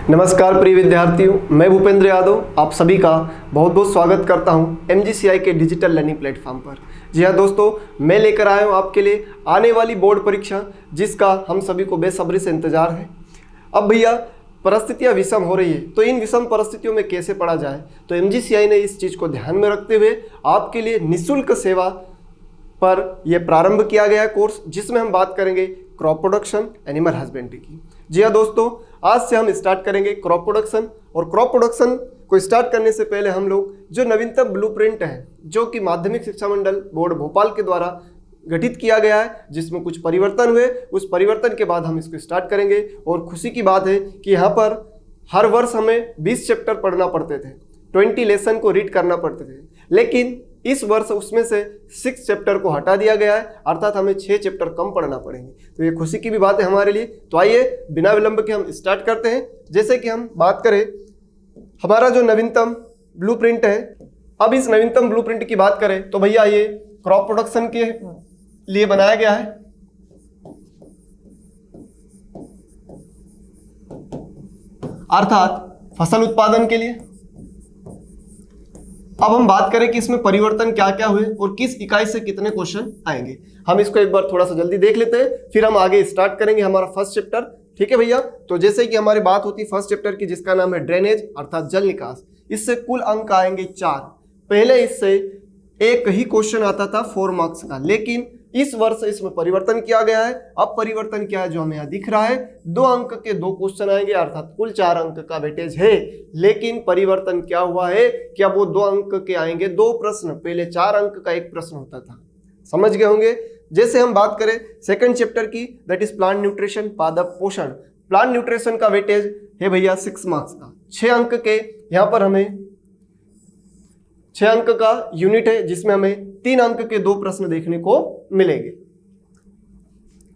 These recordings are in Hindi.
नमस्कार प्रिय विद्यार्थियों, मैं भूपेंद्र यादव आप सभी का बहुत बहुत स्वागत करता हूं MGCI के डिजिटल लर्निंग प्लेटफॉर्म पर। जी हाँ दोस्तों, मैं लेकर आया हूं आपके लिए आने वाली बोर्ड परीक्षा जिसका हम सभी को बेसब्री से इंतजार है। अब भैया परिस्थितियां विषम हो रही है, तो इन विषम परिस्थितियों में कैसे पढ़ा जाए, तो MGCI ने इस चीज़ को ध्यान में रखते हुए आपके लिए निःशुल्क सेवा पर यह प्रारंभ किया गया कोर्स, जिसमें हम बात करेंगे क्रॉप प्रोडक्शन, एनिमल हस्बेंड्री की। जी हाँ दोस्तों, आज से हम स्टार्ट करेंगे क्रॉप प्रोडक्शन। और क्रॉप प्रोडक्शन को स्टार्ट करने से पहले हम लोग जो नवीनतम ब्लूप्रिंट है, जो कि माध्यमिक शिक्षा मंडल बोर्ड भोपाल के द्वारा गठित किया गया है, जिसमें कुछ परिवर्तन हुए, उस परिवर्तन के बाद हम इसको स्टार्ट करेंगे। और खुशी की बात है कि यहाँ पर हर वर्ष हमें 20 चैप्टर पढ़ना पड़ते थे, 20 लेसन को रीड करना पड़ते थे, लेकिन इस वर्ष उसमें से 6 चैप्टर को हटा दिया गया है, अर्थात हमें 6 चैप्टर कम पढ़ना पड़ेंगे। तो ये खुशी की भी बात है हमारे लिए। तो आइए बिना विलंब के हम स्टार्ट करते हैं। जैसे कि हम बात करें हमारा जो नवीनतम ब्लूप्रिंट है, अब इस नवीनतम ब्लूप्रिंट की बात करें तो भैया ये क्रॉप प्रोडक्शन के लिए बनाया गया है, अर्थात फसल उत्पादन के लिए। अब हम बात करें कि इसमें परिवर्तन क्या क्या हुए और किस इकाई से कितने क्वेश्चन आएंगे। हम इसको एक बार थोड़ा सा जल्दी देख लेते हैं, फिर हम आगे स्टार्ट करेंगे हमारा फर्स्ट चैप्टर। ठीक है भैया, तो जैसे कि हमारी बात होती है फर्स्ट चैप्टर की, जिसका नाम है ड्रेनेज अर्थात जल निकास। इससे कुल अंक आएंगे 4। पहले इससे एक ही क्वेश्चन आता था 4 मार्क्स का, लेकिन इस वर्ष इसमें परिवर्तन किया गया है। अब परिवर्तन क्या है जो हमें यहाँ दिख रहा है, 2 अंक के 2 क्वेश्चन आएंगे, अर्थात कुल 4 अंक का वेटेज है। लेकिन परिवर्तन क्या हुआ है कि अब वो 2 अंक के आएंगे 2 प्रश्न, पहले 4 अंक का 1 प्रश्न होता था। समझ गए होंगे। जैसे हम बात करें सेकंड चैप्टर की, दैट इज प्लांट न्यूट्रिशन, पादप पोषण। प्लांट न्यूट्रिशन का वेटेज है भैया 6 मार्क्स का, 6 अंक के। यहाँ पर हमें 6 अंक का यूनिट है, जिसमें हमें 3 अंक के 2 प्रश्न देखने को मिलेंगे।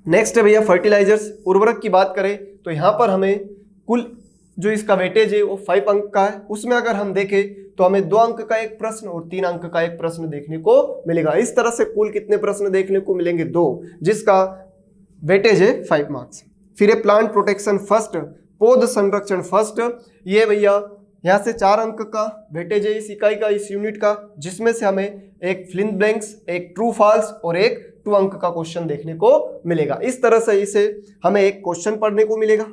नेक्स्ट है भैया फर्टिलाइजर्स, उर्वरक की बात करें तो यहाँ पर हमें कुल जो इसका वेटेज है वो 5 अंक का है। उसमें अगर हम देखें तो हमें 2 अंक का 1 प्रश्न और 3 अंक का 1 प्रश्न देखने को मिलेगा। इस तरह से कुल कितने प्रश्न देखने को मिलेंगे? 2, जिसका वेटेज है 5 मार्क्स। फिर है प्लांट प्रोटेक्शन फर्स्ट, पौध संरक्षण फर्स्ट। ये भैया यहाँ से 4 अंक का वेटेज है इस इकाई का, इस यूनिट का, जिसमें से हमें एक फिल इन ब्लैंक्स, एक ट्रू फॉल्स और एक 2 अंक का क्वेश्चन देखने को मिलेगा। इस तरह से इसे हमें एक क्वेश्चन पढ़ने को मिलेगा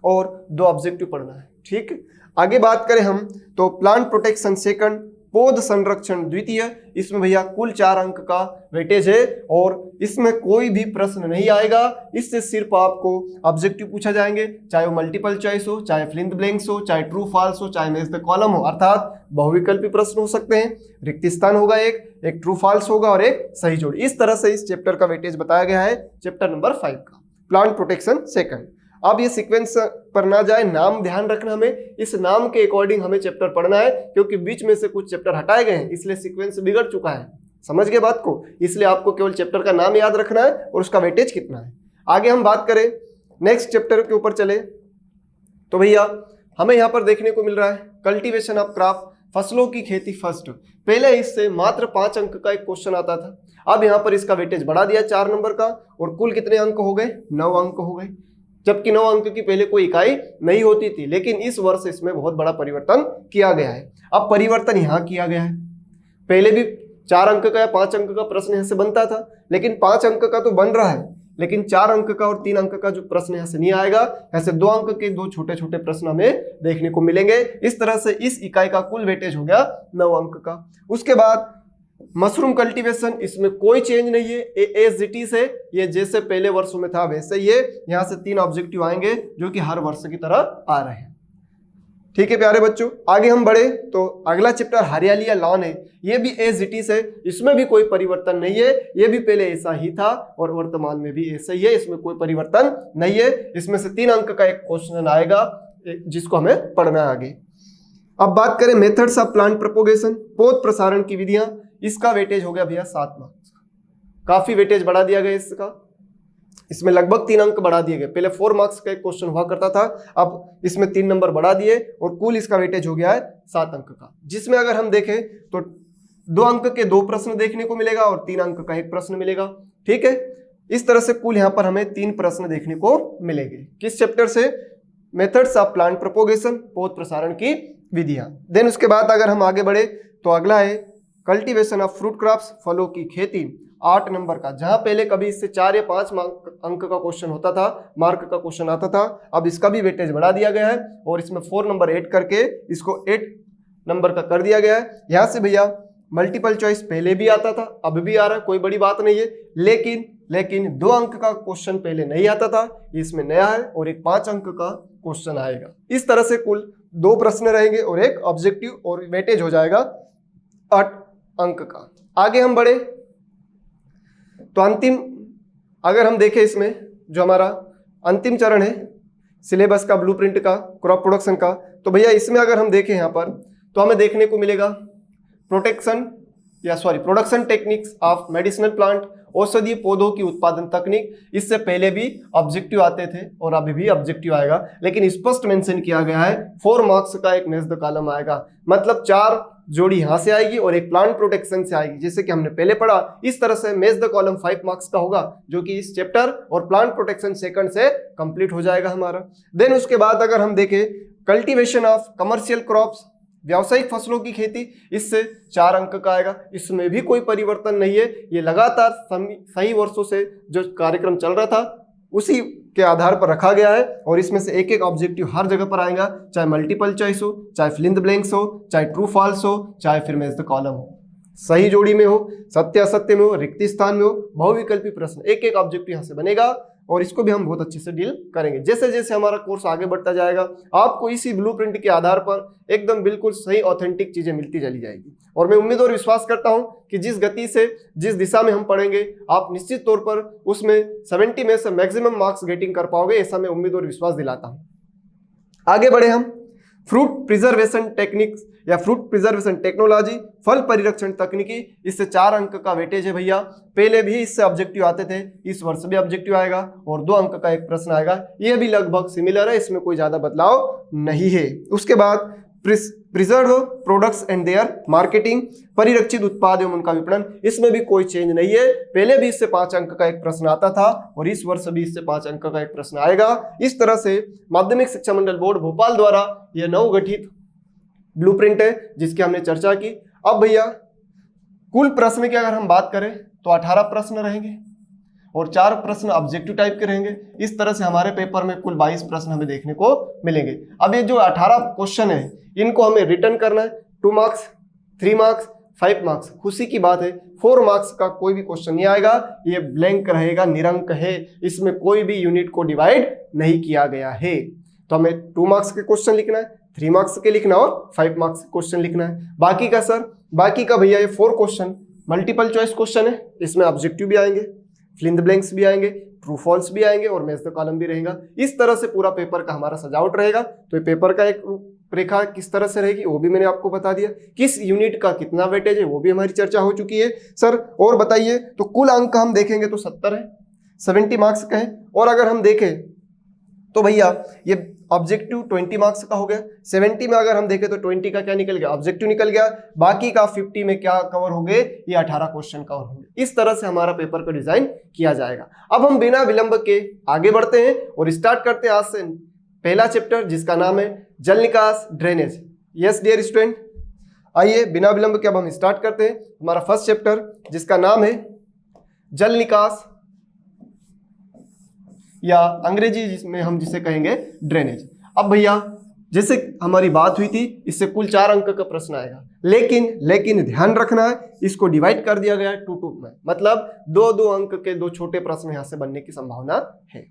और 2 ऑब्जेक्टिव पढ़ना है। ठीक, आगे बात करें हम तो प्लांट प्रोटेक्शन सेकंड, पौध संरक्षण द्वितीय। इसमें भैया कुल 4 अंक का वेटेज है और इसमें कोई भी प्रश्न नहीं आएगा। इससे सिर्फ आपको ऑब्जेक्टिव पूछा जाएंगे, चाहे वो मल्टीपल चॉइस हो, चाहे फिल इन द ब्लैंक्स हो, चाहे ट्रू फॉल्स हो, चाहे मैच द कॉलम हो, अर्थात बहुविकल्पी प्रश्न हो सकते हैं। रिक्त स्थान होगा, एक ट्रू फॉल्स होगा और एक सही जोड़ी। इस तरह से इस चैप्टर का वेटेज बताया गया है, चैप्टर नंबर 5 का प्लांट प्रोटेक्शन सेकंड। अब ये सीक्वेंस पर ना जाए, नाम ध्यान रखना, हमें इस नाम के अकॉर्डिंग हमें चैप्टर पढ़ना है, क्योंकि बीच में से कुछ चैप्टर हटाए गए हैं, इसलिए सीक्वेंस बिगड़ चुका है। समझ गए बात को? इसलिए आपको केवल चैप्टर का नाम याद रखना है और उसका वेटेज कितना है। आगे हम बात करें नेक्स्ट चैप्टर के ऊपर चले तो भैया हमें यहाँ पर देखने को मिल रहा है कल्टीवेशन ऑफ क्रॉप, फसलों की खेती फर्स्ट। पहले इससे मात्र 5 अंक का एक क्वेश्चन आता था, अब यहाँ पर इसका वेटेज बढ़ा दिया 4 नंबर का, और कुल कितने अंक हो गए? 9 अंक हो गए, जबकि 9 अंक की पहले कोई इकाई नहीं होती थी। लेकिन इस वर्ष इसमें बहुत बड़ा परिवर्तन किया गया है। अब परिवर्तन यहाँ किया गया है, पहले भी 4 अंक का या 5 अंक का प्रश्न यहाँ से बनता था, लेकिन 5 अंक का तो बन रहा है, लेकिन 4 अंक का और 3 अंक का जो प्रश्न यहाँ से नहीं आएगा। ऐसे 2 अंक के 2 छोटे छोटे प्रश्न हमें देखने को मिलेंगे। इस तरह से इस इकाई का कुल वेटेज हो गया 9 अंक का। उसके बाद मशरूम कल्टीवेशन, इसमें कोई चेंज नहीं है, एज इट इज है, ये जैसे पहले वर्षों में था वैसे ये। यहाँ से 3 ऑब्जेक्टिव आएंगे जो कि हर वर्ष की तरह आ रहे हैं। ठीक है प्यारे बच्चों, आगे हम बढ़े तो अगला चैप्टर हरियाली या लॉन है। ये भी एज इट इज है, इसमें भी कोई परिवर्तन नहीं है, ये भी पहले ऐसा ही था और वर्तमान में भी ऐसा ही है, इसमें कोई परिवर्तन नहीं है। इसमें से 3 अंक का एक क्वेश्चन आएगा जिसको हमें पढ़ना है आगे। अब बात करें मेथड्स ऑफ प्लांट प्रोपोगेशन, पौध प्रसारण की विधियां, इसका वेटेज हो गया भैया 7 मार्क्स। काफी वेटेज बढ़ा दिया गया इसका, इसमें लगभग 3 अंक बढ़ा दिए गए। पहले 4 मार्क्स का एक क्वेश्चन हुआ करता था, अब इसमें 3 नंबर बढ़ा दिए और कुल इसका वेटेज हो गया है 7 अंक का, जिसमें अगर हम देखें तो 2 अंक के 2 प्रश्न देखने को मिलेगा और 3 अंक का 1 प्रश्न मिलेगा। ठीक है, इस तरह से कुल यहाँ पर हमें 3 प्रश्न देखने को मिलेंगे। किस चैप्टर से? मेथड्स ऑफ प्लांट प्रोपोगेशन, पौध प्रसारण की विधियां। देन उसके बाद अगर हम आगे बढ़े तो अगला है कल्टीवेशन ऑफ फ्रूट क्रॉप्स, फलों की खेती, 8 नंबर का। जहां पहले कभी इससे 4 या 5 अंक का क्वेश्चन होता था, मार्क का क्वेश्चन आता था, अब इसका भी वेटेज बढ़ा दिया गया है और इसमें 4 नंबर ऐड करके इसको 8 नंबर का कर दिया गया है। यहाँ से भैया मल्टीपल चॉइस पहले भी आता था, अब भी आ रहा है, कोई बड़ी बात नहीं है, लेकिन 2 अंक का क्वेश्चन पहले नहीं आता था, इसमें नया है और एक 5 अंक का क्वेश्चन आएगा। इस तरह से कुल 2 प्रश्न रहेंगे और एक ऑब्जेक्टिव और वेटेज हो जाएगा 8 अंक का। आगे हम बढ़े तो अंतिम अगर हम देखें इसमें जो हमारा अंतिम चरण है सिलेबस का, ब्लूप्रिंट का, क्रॉप प्रोडक्शन का, तो भैया इसमें अगर हम देखें यहाँ पर तो हमें देखने को मिलेगा production techniques of medicinal plant, औषधीय पौधों की उत्पादन तकनीक। इससे पहले भी ऑब्जेक्टिव आते थे और अभी भी ऑब्जेक्टिव आएगा, लेकिन स्पष्ट मेंशन किया गया है 4 मार्क्स का एक मैच द कॉलम आएगा, मतलब 4 जोड़ी यहां से आएगी और एक प्लांट प्रोटेक्शन से आएगी, जैसे कि हमने पहले पढ़ा। इस तरह से मैच द कॉलम 5 मार्क्स का होगा, जो कि इस चैप्टर और प्लांट प्रोटेक्शन सेकंड से कंप्लीट हो जाएगा हमारा। देन उसके बाद अगर हम देखें कल्टीवेशन ऑफ कमर्शियल क्रॉप्स, व्यावसायिक फसलों की खेती, इससे 4 अंक का आएगा। इसमें भी कोई परिवर्तन नहीं है, ये लगातार सही वर्षों से जो कार्यक्रम चल रहा था उसी के आधार पर रखा गया है और इसमें से एक एक ऑब्जेक्टिव हर जगह पर आएगा, चाहे मल्टीपल चॉइस हो, चाहे फिल इन द ब्लैंक्स हो, चाहे ट्रू फॉल्स हो, चाहे फिर मैच द कॉलम हो, सही जोड़ी में हो, सत्य असत्य में हो, रिक्ति स्थान में हो, बहुविकल्पी प्रश्न, एक एक ऑब्जेक्टिव यहाँ से बनेगा और इसको भी हम बहुत अच्छे से डील करेंगे। जैसे जैसे हमारा कोर्स आगे बढ़ता जाएगा आपको इसी ब्लूप्रिंट के आधार पर एकदम बिल्कुल सही ऑथेंटिक चीजें मिलती चली जाएगी और मैं उम्मीद और विश्वास करता हूं कि जिस गति से जिस दिशा में हम पढ़ेंगे आप निश्चित तौर पर उसमें 70 में से मैक्सिमम मार्क्स गेटिंग कर पाओगे, ऐसा मैं उम्मीद और विश्वास दिलाता हूं। आगे बढ़े हम फ्रूट प्रिजर्वेशन टेक्निक्स या फ्रूट प्रिजर्वेशन टेक्नोलॉजी, फल परिरक्षण तकनीकी, इससे 4 अंक का वेटेज है भैया। पहले भी इससे ऑब्जेक्टिव आते थे, इस वर्ष भी ऑब्जेक्टिव आएगा और 2 अंक का एक प्रश्न आएगा। यह भी लगभग सिमिलर है, इसमें कोई ज्यादा बदलाव नहीं है। उसके बाद preserve products and their marketing, परिरक्षित उत्पाद एवं उनका विपणन, इसमें भी कोई चेंज नहीं है। पहले भी इससे 5 अंक का एक प्रश्न आता था और इस वर्ष भी इससे 5 अंक का एक प्रश्न आएगा। इस तरह से माध्यमिक शिक्षा मंडल बोर्ड भोपाल द्वारा यह नवगठित ब्लूप्रिंट है जिसकी हमने चर्चा की। अब भैया कुल प्रश्न की अगर हम बात करें तो 18 प्रश्न रहेंगे और 4 प्रश्न ऑब्जेक्टिव टाइप के रहेंगे। इस तरह से हमारे पेपर में कुल 22 प्रश्न हमें देखने को मिलेंगे। अब ये जो 18 क्वेश्चन है इनको हमें रिटर्न करना है, 2 मार्क्स, 3 मार्क्स, 5 मार्क्स। खुशी की बात है 4 मार्क्स का कोई भी क्वेश्चन नहीं आएगा, ये ब्लैंक रहेगा, निरंक है, इसमें कोई भी यूनिट को डिवाइड नहीं किया गया है। तो हमें 2 मार्क्स के क्वेश्चन लिखना है, 3 मार्क्स के लिखना और 5 मार्क्स के क्वेश्चन लिखना है। बाकी का सर, बाकी का भैया ये 4 क्वेश्चन मल्टीपल चॉइस क्वेश्चन है, इसमें ऑब्जेक्टिव भी आएंगे, फिल इन द ब्लैंक्स भी आएंगे, ट्रू फॉल्स भी आएंगे और मैच द कॉलम भी रहेगा। इस तरह से पूरा पेपर का हमारा सजावट रहेगा। तो ये पेपर का एक रेखा किस तरह से रहेगी वो भी मैंने आपको बता दिया, किस यूनिट का कितना वेटेज है वो भी हमारी चर्चा हो चुकी है। सर और बताइए, तो कुल अंक हम देखेंगे तो 70 है, 70 मार्क्स का है। और अगर हम देखें तो भैया ये ऑब्जेक्टिव 20 मार्क्स का हो गया। 70 में अगर हम देखें तो 20 का क्या निकल गया, ऑब्जेक्टिव निकल गया। बाकी का 50 में क्या कवर हो गए, ये 18 क्वेश्चन कवर होंगे। इस तरह से हमारा पेपर का डिजाइन किया जाएगा। अब हम बिना विलंब के आगे बढ़ते हैं और स्टार्ट करते हैं आज से पहला चैप्टर जिसका नाम है जल निकास ड्रेनेज। यस डियर स्टूडेंट, आइए बिना विलंब के अब हम स्टार्ट करते हैं हमारा फर्स्ट चैप्टर जिसका नाम है जल निकास या अंग्रेजी जिसमें हम जिसे कहेंगे ड्रेनेज। अब भैया जैसे हमारी बात हुई थी इससे कुल 4 अंक का प्रश्न आएगा, लेकिन ध्यान रखना है इसको डिवाइड कर दिया गया है 2 में, मतलब 2 अंक के 2 छोटे प्रश्न यहां से बनने की संभावना है।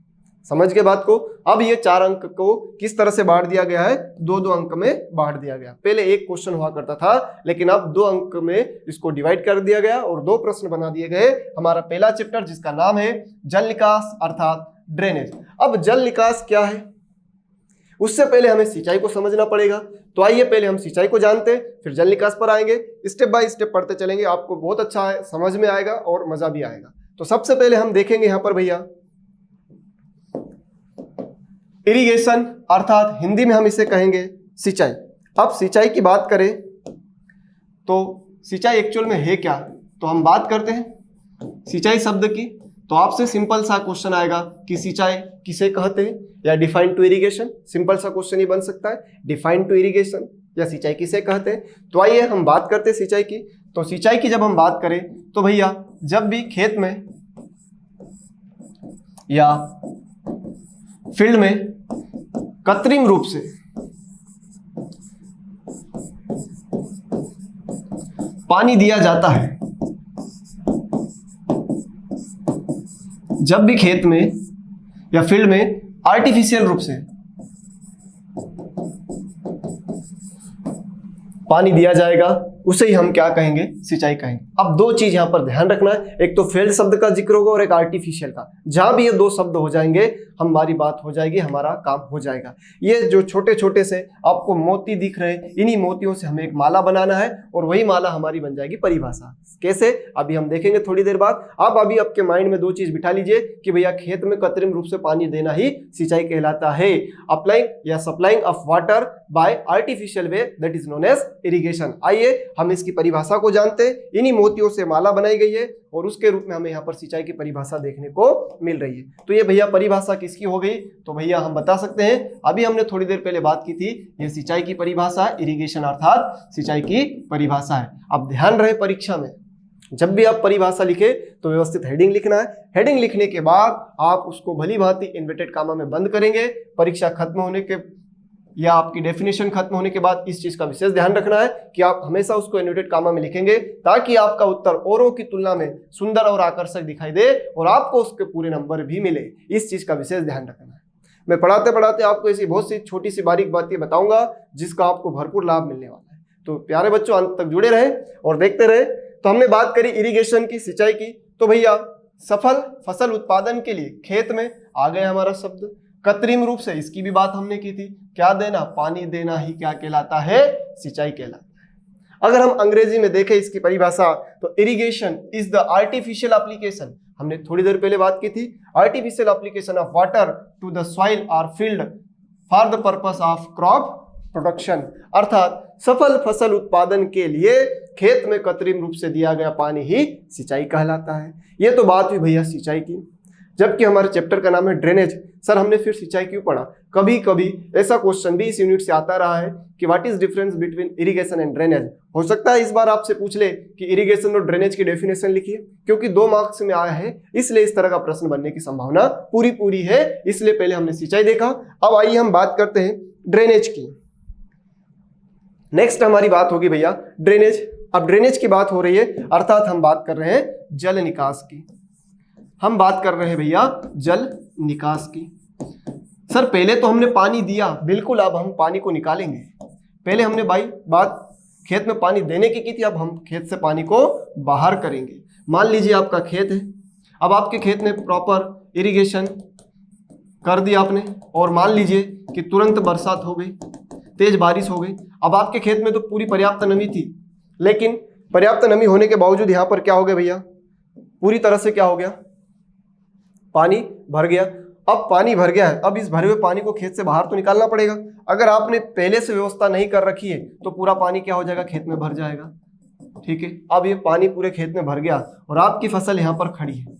समझ के बात को। अब ये 4 अंक को किस तरह से बांट दिया गया है, 2 अंक में बांट दिया गया। पहले एक क्वेश्चन हुआ करता था लेकिन अब 2 अंक में इसको डिवाइड कर दिया गया और 2 प्रश्न बना दिए गए। हमारा पहला चैप्टर जिसका नाम है जल निकास अर्थात ड्रेनेज। अब जल निकास क्या है उससे पहले हमें सिंचाई को समझना पड़ेगा। तो आइए पहले हम सिंचाई को जानते हैं, फिर जल निकास पर आएंगे। स्टेप बाय स्टेप पढ़ते चलेंगे, आपको बहुत अच्छा है, समझ में आएगा और मजा भी आएगा। तो सबसे पहले हम देखेंगे यहां पर भैया इरिगेशन अर्थात हिंदी में हम इसे कहेंगे सिंचाई। अब सिंचाई की बात करें तो सिंचाई एक्चुअल में है क्या, तो हम बात करते हैं सिंचाई शब्द की। तो आपसे सिंपल सा क्वेश्चन आएगा कि सिंचाई किसे कहते हैं, या डिफाइन टू इरिगेशन, सिंपल सा क्वेश्चन ही बन सकता है, डिफाइन टू इरिगेशन या सिंचाई किसे कहते हैं। तो आइए हम बात करते हैं सिंचाई की। तो सिंचाई की जब हम बात करें तो भैया जब भी खेत में या फील्ड में कृत्रिम रूप से पानी दिया जाता है, जब भी खेत में या फील्ड में आर्टिफिशियल रूप से पानी दिया जाएगा, उसे ही हम क्या कहेंगे, सिंचाई कहेंगे। अब दो चीज यहां पर ध्यान रखना है, एक तो फील्ड शब्द का जिक्र होगा और एक आर्टिफिशियल का। जहां भी ये दो शब्द हो जाएंगे हमारी बात हो जाएगी, हमारा काम हो जाएगा। ये जो छोटे छोटे से आपको मोती दिख रहे हैं, इन्हीं मोतियों से हमें एक माला बनाना है और वही माला हमारी बन जाएगी परिभाषा। कैसे, अभी हम देखेंगे थोड़ी देर बाद। आप अभी आपके माइंड में दो चीज बिठा लीजिए कि भैया खेत में कृत्रिम रूप से पानी देना ही सिंचाई कहलाता है। अप्लाइंग या supplying of water by artificial way, that is known as irrigation. आइए हम इसकी परिभाषा को जानते हैं। इन्हीं मोतियों से माला बनाई गई है और उसके रूप में हमें यहाँ पर सिंचाई की परिभाषा देखने को मिल रही है। तो ये भैया परिभाषा किसकी हो गई, तो भैया हम बता सकते हैं, अभी हमने थोड़ी देर पहले बात की थी, ये सिंचाई की परिभाषा, इरिगेशन अर्थात सिंचाई की परिभाषा है। अब ध्यान रहे परीक्षा में जब भी आप परिभाषा लिखे तो व्यवस्थित हेडिंग लिखना है। हेडिंग लिखने के बाद आप उसको भली भांति इन्वर्टेड कामा में बंद करेंगे। परीक्षा खत्म होने के या आपकी डेफिनेशन खत्म होने के बाद इस चीज का विशेष ध्यान रखना है कि आप हमेशा उसको इन्वर्टेड कामा में लिखेंगे, ताकि आपका उत्तर औरों की तुलना में सुंदर और आकर्षक दिखाई दे और आपको उसके पूरे नंबर भी मिले। इस चीज का विशेष ध्यान रखना है। मैं पढ़ाते पढ़ाते आपको ऐसी बहुत सी छोटी सी बारीक बातें बताऊंगा जिसका आपको भरपूर लाभ मिलने वाला है। तो प्यारे बच्चों अंत तक जुड़े रहे और देखते रहे। तो हमने बात करी इरिगेशन की, सिंचाई की। तो भैया सफल फसल उत्पादन के लिए खेत में आ गया हमारा शब्द कृत्रिम रूप से, इसकी भी बात हमने की थी। क्या देना, पानी देना ही क्या कहलाता है, सिंचाई कहलाता है। अगर हम अंग्रेजी में देखें इसकी परिभाषा तो irrigation is the artificial application, हमने थोड़ी देर पहले बात की थी, artificial application of water to the soil और field for the purpose of crop production, अर्थात सफल फसल उत्पादन के लिए खेत में कृत्रिम रूप से दिया गया पानी ही सिंचाई कहलाता है। ये तो बात हुई भैया सिंचाई की। जबकि हमारे चैप्टर का नाम है ड्रेनेज। सर हमने फिर सिंचाई क्यों पढ़ा, कभी कभी ऐसा क्वेश्चन भी इस यूनिट से आता रहा है कि what is difference between irrigation and drainage. हो सकता है इस बार आपसे पूछ ले कि इरिगेशन और ड्रेनेज की डेफिनेशन लिखिए, क्योंकि 2 मार्क्स में आया है इसलिए इस तरह का प्रश्न बनने की संभावना पूरी है। इसलिए पहले हमने सिंचाई देखा। अब आइए हम बात करते हैं ड्रेनेज की। नेक्स्ट हमारी बात होगी भैया ड्रेनेज। अब ड्रेनेज की बात हो रही है, अर्थात हम बात कर रहे हैं जल निकास की। हम बात कर रहे हैं भैया जल निकास की। सर पहले तो हमने पानी दिया, बिल्कुल, अब हम पानी को निकालेंगे। पहले हमने बात खेत में पानी देने की थी, अब हम खेत से पानी को बाहर करेंगे। मान लीजिए आपका खेत है, अब आपके खेत में प्रॉपर इरिगेशन कर दिया आपने और मान लीजिए कि तुरंत बरसात हो गई, तेज बारिश हो गई। अब आपके खेत में तो पूरी पर्याप्त नमी थी, लेकिन पर्याप्त नमी होने के बावजूद यहाँ पर क्या हो गया भैया, पूरी तरह से क्या हो गया, पानी भर गया। अब पानी भर गया है, अब इस भरे हुए पानी को खेत से बाहर तो निकालना पड़ेगा। अगर आपने पहले से व्यवस्था नहीं कर रखी है तो पूरा पानी क्या हो जाएगा, खेत में भर जाएगा। ठीक है, अब ये पानी पूरे खेत में भर गया और आपकी फसल यहाँ पर खड़ी है।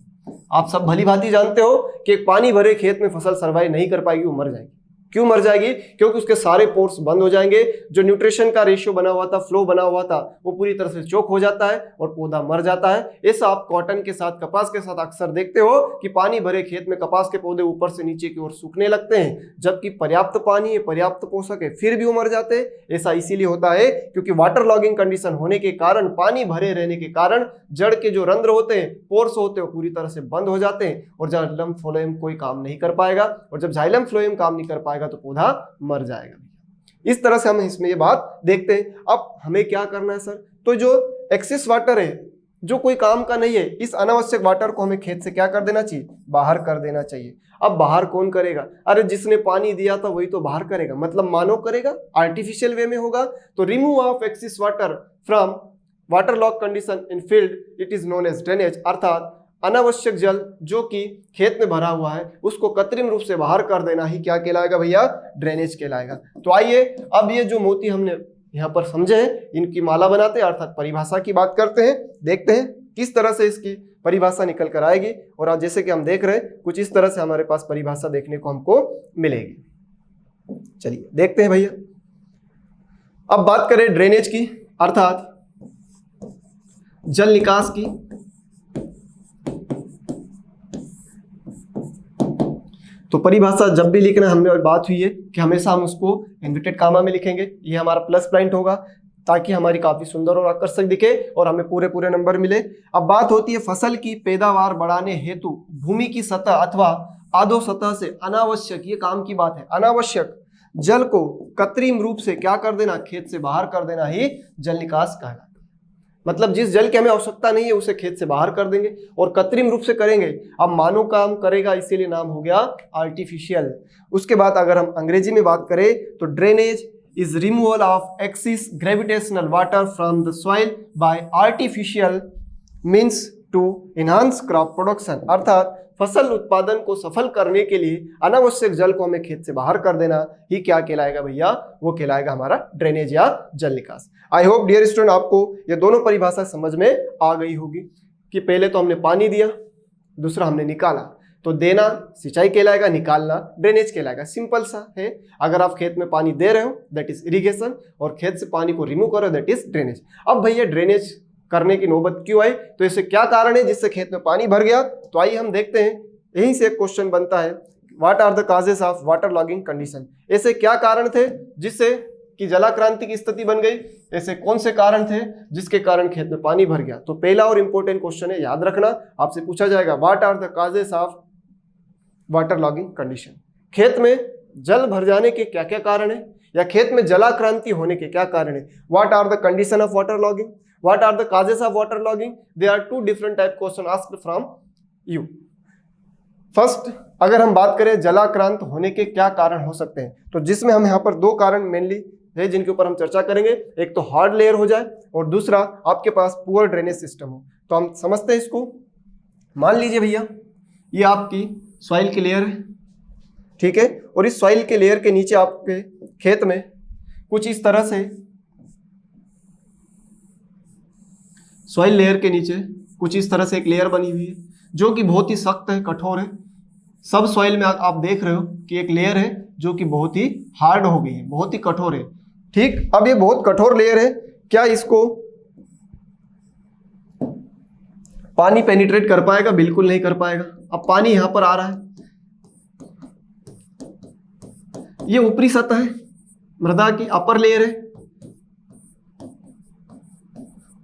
आप सब भली भांति जानते हो कि एक पानी भरे खेत में फसल सर्वाइव नहीं कर पाएगी, वो मर जाएगी। क्यों मर जाएगी, क्योंकि उसके सारे पोर्स बंद हो जाएंगे। जो न्यूट्रिशन का रेशियो बना हुआ था, फ्लो बना हुआ था, वो पूरी तरह से चोक हो जाता है और पौधा मर जाता है। ऐसा आप कॉटन के साथ, कपास के साथ अक्सर देखते हो कि पानी भरे खेत में कपास के पौधे ऊपर से नीचे की ओर सूखने लगते हैं, जबकि पर्याप्त पानी है, पर्याप्त पोषक है, फिर भी वो मर जाते हैं। ऐसा इसीलिए होता है क्योंकि वाटर लॉगिंग कंडीशन होने के कारण, पानी भरे रहने के कारण जड़ के जो रंध्र होते हैं, पोर्स होते हैं, वो पूरी तरह से बंद हो जाते हैं और जाइलम फ्लोएम कोई काम नहीं कर पाएगा। और जब जाइलम फ्लोएम काम नहीं कर पाएगा तो पौधा मर जाएगा। इस तरह से हम इसमें ये बात देखते हैं। अब हमें क्या करना है सर, तो जो एक्सेस वाटर है, जो कोई काम का नहीं है, इस अनावश्यक वाटर को हमें खेत से क्या कर देना चाहिए, बाहर कर देना चाहिए। अब बाहर कौन करेगा, अरे जिसने पानी दिया था वही तो बाहर करेगा, मतलब मानव करेगा, आर्टिफिशियल वे में होगा। तो remove of excess water from water log condition in field, it is known as drainage, अर्थात अनावश्यक जल जो कि खेत में भरा हुआ है उसको कृत्रिम रूप से बाहर कर देना ही क्या कहलाएगा भैया, ड्रेनेज कहलाएगा। तो आइए अब ये जो मोती हमने यहाँ पर समझे हैं, इनकी माला बनाते हैं, अर्थात परिभाषा की बात करते हैं, देखते हैं किस तरह से इसकी परिभाषा निकल कर आएगी। और आज जैसे कि हम देख रहे हैं कुछ इस तरह से हमारे पास परिभाषा देखने को हमको मिलेगी। चलिए देखते हैं भैया। अब बात करें ड्रेनेज की, अर्थात जल निकास की। तो परिभाषा जब भी लिखना हमने बात हुई है कि हमेशा हम उसको इन्वर्टेड कामा में लिखेंगे, ये हमारा प्लस पॉइंट होगा ताकि हमारी काफी सुंदर और आकर्षक दिखे और हमें पूरे पूरे नंबर मिले। अब बात होती है फसल की पैदावार बढ़ाने हेतु भूमि की सतह अथवा आधो सतह से अनावश्यक, ये काम की बात है, अनावश्यक जल को कृत्रिम रूप से क्या कर देना, खेत से बाहर कर देना ही जल निकास कहलाता है। मतलब जिस जल की हमें आवश्यकता नहीं है उसे खेत से बाहर कर देंगे और कृत्रिम रूप से करेंगे। अब मानव काम करेगा इसीलिए नाम हो गया आर्टिफिशियल। उसके बाद अगर हम अंग्रेजी में बात करें तो drainage is removal of excess gravitational water from the soil by artificial means to enhance crop production। अर्थात फसल उत्पादन को सफल करने के लिए अनावश्यक जल को हमें खेत से बाहर कर देना ही क्या कहलाएगा भैया, वो कहलाएगा हमारा ड्रेनेज या जल निकास। आई होप डियर स्टूडेंट आपको ये दोनों परिभाषा समझ में आ गई होगी कि पहले तो हमने पानी दिया, दूसरा हमने निकाला। तो देना सिंचाई कहलाएगा, निकालना ड्रेनेज कहलाएगा। सिंपल सा है। अगर आप खेत में पानी दे रहे हो दैट इज इरिगेशन और खेत से पानी को रिमूव करो दैट इज ड्रेनेज। अब भैया ड्रेनेज करने की नौबत क्यों आई, तो इससे क्या कारण है जिससे खेत में पानी भर गया। तो आइए हम देखते हैं। यहीं से एक क्वेश्चन बनता है, what are the causes of water logging condition. ऐसे क्या कारण थे जिससे कि जलाक्रांति की स्थिति बन गई, ऐसे कौन से कारण थे जिसके कारण खेत में पानी भर गया। तो पहला और इंपॉर्टेंट क्वेश्चन है, याद रखना, आपसे पूछा जाएगा what are the causes of water logging condition. खेत में जल भर जाने के क्या क्या कारण है या खेत में जलाक्रांति होने के क्या कारण है। What are the condition of water logging, what are the causes of water logging, they are two different type question asked from you. First अगर हम बात करें जलाक्रांत होने के क्या कारण हो सकते हैं, तो जिसमें हम यहाँ पर दो कारण मेनली है जिनके ऊपर हम चर्चा करेंगे। एक तो हार्ड लेयर हो जाए और दूसरा आपके पास पुअर ड्रेनेज सिस्टम हो। तो हम समझते हैं इसको। मान लीजिए भैया ये आपकी सॉइल की लेयर है, ठीक है, और इस सॉइल के लेयर के नीचे आपके खेत में कुछ इस तरह से, सॉइल लेयर के नीचे कुछ इस तरह से एक लेयर बनी हुई है जो कि बहुत ही सख्त है, कठोर है। सब सॉइल में आप देख रहे हो कि एक लेयर है जो कि बहुत ही हार्ड हो गई है, बहुत ही कठोर है, ठीक। अब ये बहुत कठोर लेयर है, क्या इसको पानी पेनिट्रेट कर पाएगा? बिल्कुल नहीं कर पाएगा। अब पानी यहां पर आ रहा है, ये ऊपरी सतह है, मृदा की अपर लेयर है,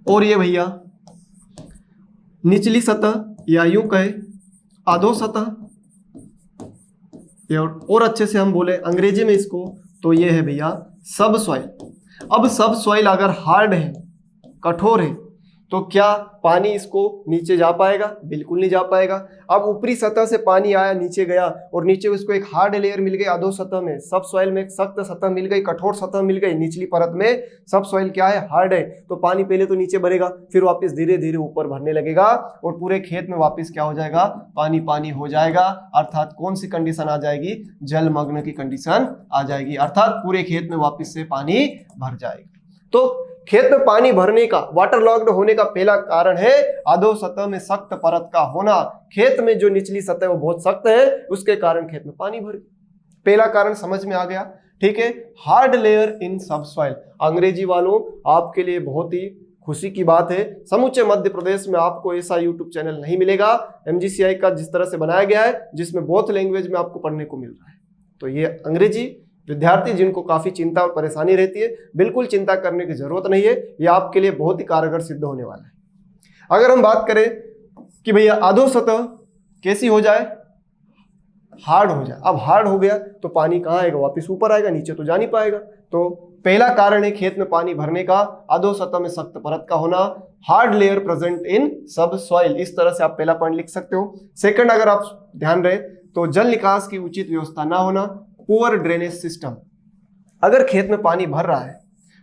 और ये भैया निचली सतह या यूं कहे अधो सतह, और अच्छे से हम बोले अंग्रेजी में इसको तो ये है भैया सब सॉइल। अब सब सॉइल अगर हार्ड है, कठोर है, तो क्या पानी इसको नीचे जा पाएगा? बिल्कुल नहीं जा पाएगा। अब ऊपरी सतह से पानी आया, नीचे गया और नीचे उसको एक हार्ड लेयर मिल गई अधो सतह में, सब सॉइल में एक सख्त सतह मिल गई, कठोर सतह मिल गई, निचली परत में सब सॉइल क्या है, हार्ड है। तो पानी पहले तो नीचे भरेगा, फिर वापस धीरे धीरे ऊपर भरने लगेगा और पूरे खेत में वापस क्या हो जाएगा, पानी पानी हो जाएगा। अर्थात कौन सी कंडीशन आ जाएगी, जलमग्न की कंडीशन आ जाएगी, अर्थात पूरे खेत में वापस से पानी भर जाएगा। तो खेत में पानी भरने का, वाटर लॉग्ड होने का पहला कारण है अधो सतह में सख्त परत का होना। खेत में जो निचली सतह है वो बहुत सख्त है, उसके कारण खेत में पानी भर गया। पहला कारण समझ में आ गया, ठीक है। हार्ड लेयर इन सब सॉइल, अंग्रेजी वालों आपके लिए बहुत ही खुशी की बात है, समूचे मध्य प्रदेश में आपको ऐसा यूट्यूब चैनल नहीं मिलेगा MGCI का जिस तरह से बनाया गया है, जिसमें बोथ लैंग्वेज में आपको पढ़ने को मिल रहा है। तो ये अंग्रेजी विद्यार्थी जिनको काफी चिंता और परेशानी रहती है, बिल्कुल चिंता करने की जरूरत नहीं है, ये आपके लिए बहुत ही कारगर सिद्ध होने वाला है। अगर हम बात करें कि भैया अधो सतह कैसी हो जाए, हार्ड हो जाए। अब हार्ड हो गया तो पानी कहाँ आएगा, वापस ऊपर आएगा, नीचे तो जा नहीं पाएगा। तो पहला कारण है खेत में पानी भरने का अधो सतह में सख्त परत का होना, हार्ड लेयर प्रेजेंट इन सब सॉइल। इस तरह से आप पहला पॉइंट लिख सकते हो। सेकंड अगर आप ध्यान रहे तो जल निकास की उचित व्यवस्था ना होना, पुअर ड्रेनेज सिस्टम। अगर खेत में पानी भर रहा है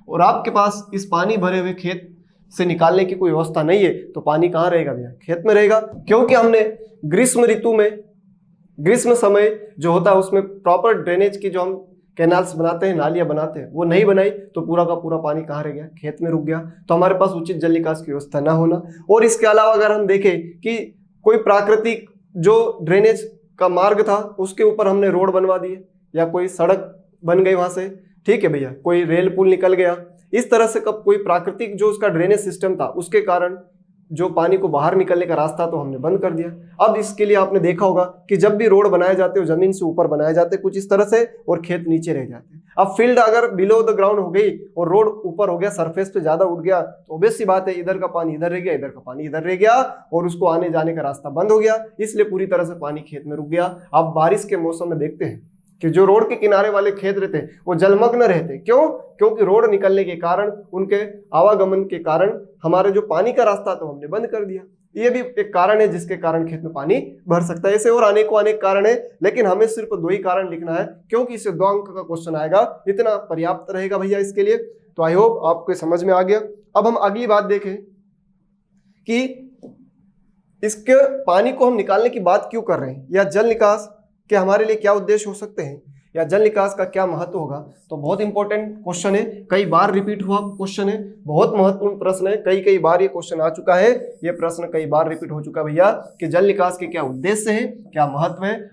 और आपके पास इस पानी भरे हुए खेत से निकालने की कोई व्यवस्था नहीं है, तो पानी कहाँ रहेगा भैया, खेत में रहेगा। क्योंकि हमने ग्रीष्म ऋतु में, ग्रीष्म समय जो होता है उसमें प्रॉपर ड्रेनेज की जो हम कैनाल्स बनाते हैं, नालियां बनाते हैं, वो नहीं बनाई तो पूरा का पूरा पानी कहाँ रह गया, खेत में रुक गया। तो हमारे पास उचित जल निकास की व्यवस्था ना होना। और इसके अलावा अगर हम देखें कि कोई प्राकृतिक जो ड्रेनेज का मार्ग था उसके ऊपर हमने रोड बनवा दिए या कोई सड़क बन गई वहां से, ठीक है भैया, कोई रेल पुल निकल गया, इस तरह से कब कोई प्राकृतिक जो उसका ड्रेनेज सिस्टम था उसके कारण जो पानी को बाहर निकलने का रास्ता तो हमने बंद कर दिया। अब इसके लिए आपने देखा होगा कि जब भी रोड बनाए जाते हो जमीन से ऊपर बनाए जाते कुछ इस तरह से और खेत नीचे रह जाते हैं। अब फील्ड अगर बिलो द ग्राउंड हो गई और रोड ऊपर हो गया, सरफेस पे ज्यादा उठ गया, तो ऑब्वियस सी बात है इधर का पानी इधर रह गया, इधर का पानी इधर रह गया और उसको आने जाने का रास्ता बंद हो गया, इसलिए पूरी तरह से पानी खेत में रुक गया। अब बारिश के मौसम में देखते हैं कि जो रोड के किनारे वाले खेत रहते हैं वो जलमग्न रहते, क्यों? क्योंकि रोड निकलने के कारण, उनके आवागमन के कारण हमारे जो पानी का रास्ता तो हमने बंद कर दिया। ये भी एक कारण है जिसके कारण खेत में पानी भर सकता है। ऐसे और अनेक कारण है, लेकिन हमें सिर्फ 2 ही कारण लिखना है क्योंकि इससे 2 अंक का क्वेश्चन आएगा, इतना पर्याप्त रहेगा भैया इसके लिए। तो आई होप आपको समझ में आ गया। अब हम अगली बात देखें कि इसके पानी को हम निकालने की बात क्यों कर रहे हैं, या जल निकास के हमारे लिए क्या उद्देश्य हो सकते हैं, या जल निकास का क्या महत्व होगा। तो बहुत इंपॉर्टेंट क्वेश्चन है, कई बार रिपीट हुआ क्वेश्चन है, बहुत महत्वपूर्ण प्रश्न है, कई बार ये क्वेश्चन आ चुका है, ये प्रश्न कई बार रिपीट हो चुका भैया कि जल निकास के क्या उद्देश्य है, क्या महत्व है,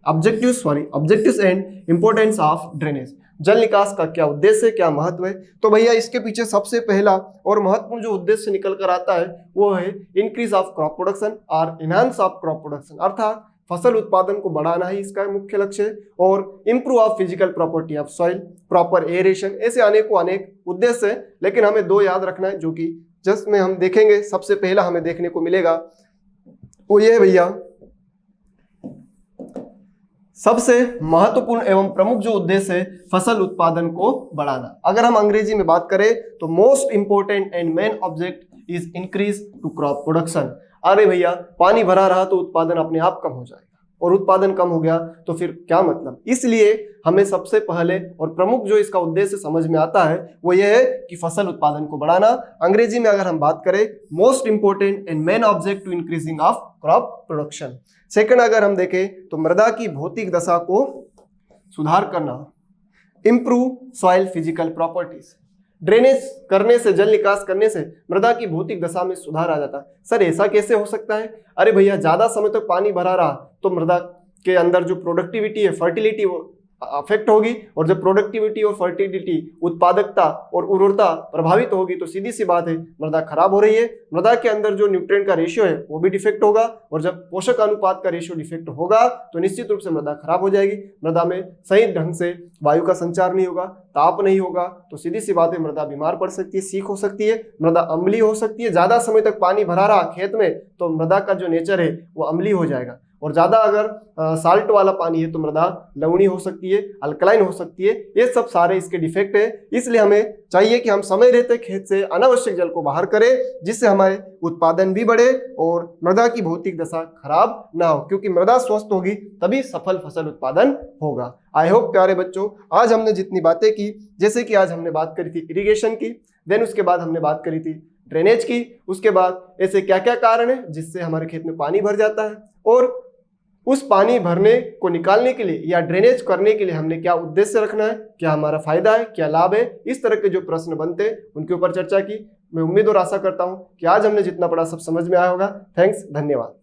objectives and importance of drainage. जल निकास का क्या उद्देश्य है, क्या महत्व है। तो भैया इसके पीछे सबसे पहला और महत्वपूर्ण जो उद्देश्य निकल कर आता है वो है इंक्रीज ऑफ क्रॉप प्रोडक्शन और इनहांस ऑफ क्रॉप प्रोडक्शन, अर्थात फसल उत्पादन को बढ़ाना ही इसका मुख्य लक्ष्य है। और improve of physical property of soil, proper aeration, ऐसे अनेक उद्देश्य है, लेकिन हमें 2 याद रखना है जो कि जस्ट में हम देखेंगे। सबसे पहला हमें देखने को मिलेगा वो ये भैया, सबसे महत्वपूर्ण एवं प्रमुख जो उद्देश्य है फसल उत्पादन को बढ़ाना। अगर हम अंग्रेजी में बात करें तो most important and main object is increase to crop production. अरे भैया पानी भरा रहा तो उत्पादन अपने आप कम हो जाएगा, और उत्पादन कम हो गया तो फिर क्या मतलब। इसलिए हमें सबसे पहले और प्रमुख जो इसका उद्देश्य समझ में आता है वो ये है कि फसल उत्पादन को बढ़ाना। अंग्रेजी में अगर हम बात करें most important and main object to increasing of crop production. Second अगर हम देखें तो मृदा की भौतिक दशा को सुधार करना, improve soil physical properties. Drainage करने से, जल निकास करने से मृदा की भौतिक दशा में सुधार आ जाता है। सर ऐसा कैसे हो सकता है? अरे भैया ज्यादा समय तक पानी भरा रहा तो मृदा के अंदर जो प्रोडक्टिविटी है, फर्टिलिटी, वो अफेक्ट होगी, और जब प्रोडक्टिविटी और फर्टिलिटी, उत्पादकता और उर्वरता प्रभावित होगी तो सीधी सी बात है मृदा खराब हो रही है। मृदा के अंदर जो न्यूट्रिएंट का रेशियो है वो भी डिफेक्ट होगा, और जब पोषक अनुपात का रेशियो डिफेक्ट होगा तो निश्चित रूप से मृदा खराब हो जाएगी। मृदा में सही ढंग से वायु का संचार नहीं होगा, ताप नहीं होगा, तो सीधी सी बात है मृदा बीमार पड़ सकती है, सीख हो सकती है, मृदा अम्लीय हो सकती है। ज्यादा समय तक पानी भरा रहा खेत में तो मृदा का जो नेचर है वो अम्लीय हो जाएगा, और ज्यादा अगर साल्ट वाला पानी है तो मृदा लवणीय हो सकती है, अल्कलाइन हो सकती है। ये सब सारे इसके डिफेक्ट है। इसलिए हमें चाहिए कि हम समय रहते खेत से अनावश्यक जल को बाहर करें, जिससे हमारे उत्पादन भी बढ़े और मृदा की भौतिक दशा खराब ना हो, क्योंकि मृदा स्वस्थ होगी तभी सफल फसल उत्पादन होगा। आई होप प्यारे बच्चों आज हमने जितनी बातें की, जैसे कि आज हमने बात करी थी इरिगेशन की, देन उसके बाद हमने बात करी थी ड्रेनेज की, उसके बाद ऐसे क्या क्या कारण है जिससे हमारे खेत में पानी भर जाता है, और उस पानी भरने को निकालने के लिए या ड्रेनेज करने के लिए हमने क्या उद्देश्य रखना है, क्या हमारा फायदा है, क्या लाभ है। इस तरह के जो प्रश्न बनते हैं उनके ऊपर चर्चा की। मैं उम्मीद और आशा करता हूं कि आज हमने जितना पढ़ा सब समझ में आया होगा। थैंक्स, धन्यवाद।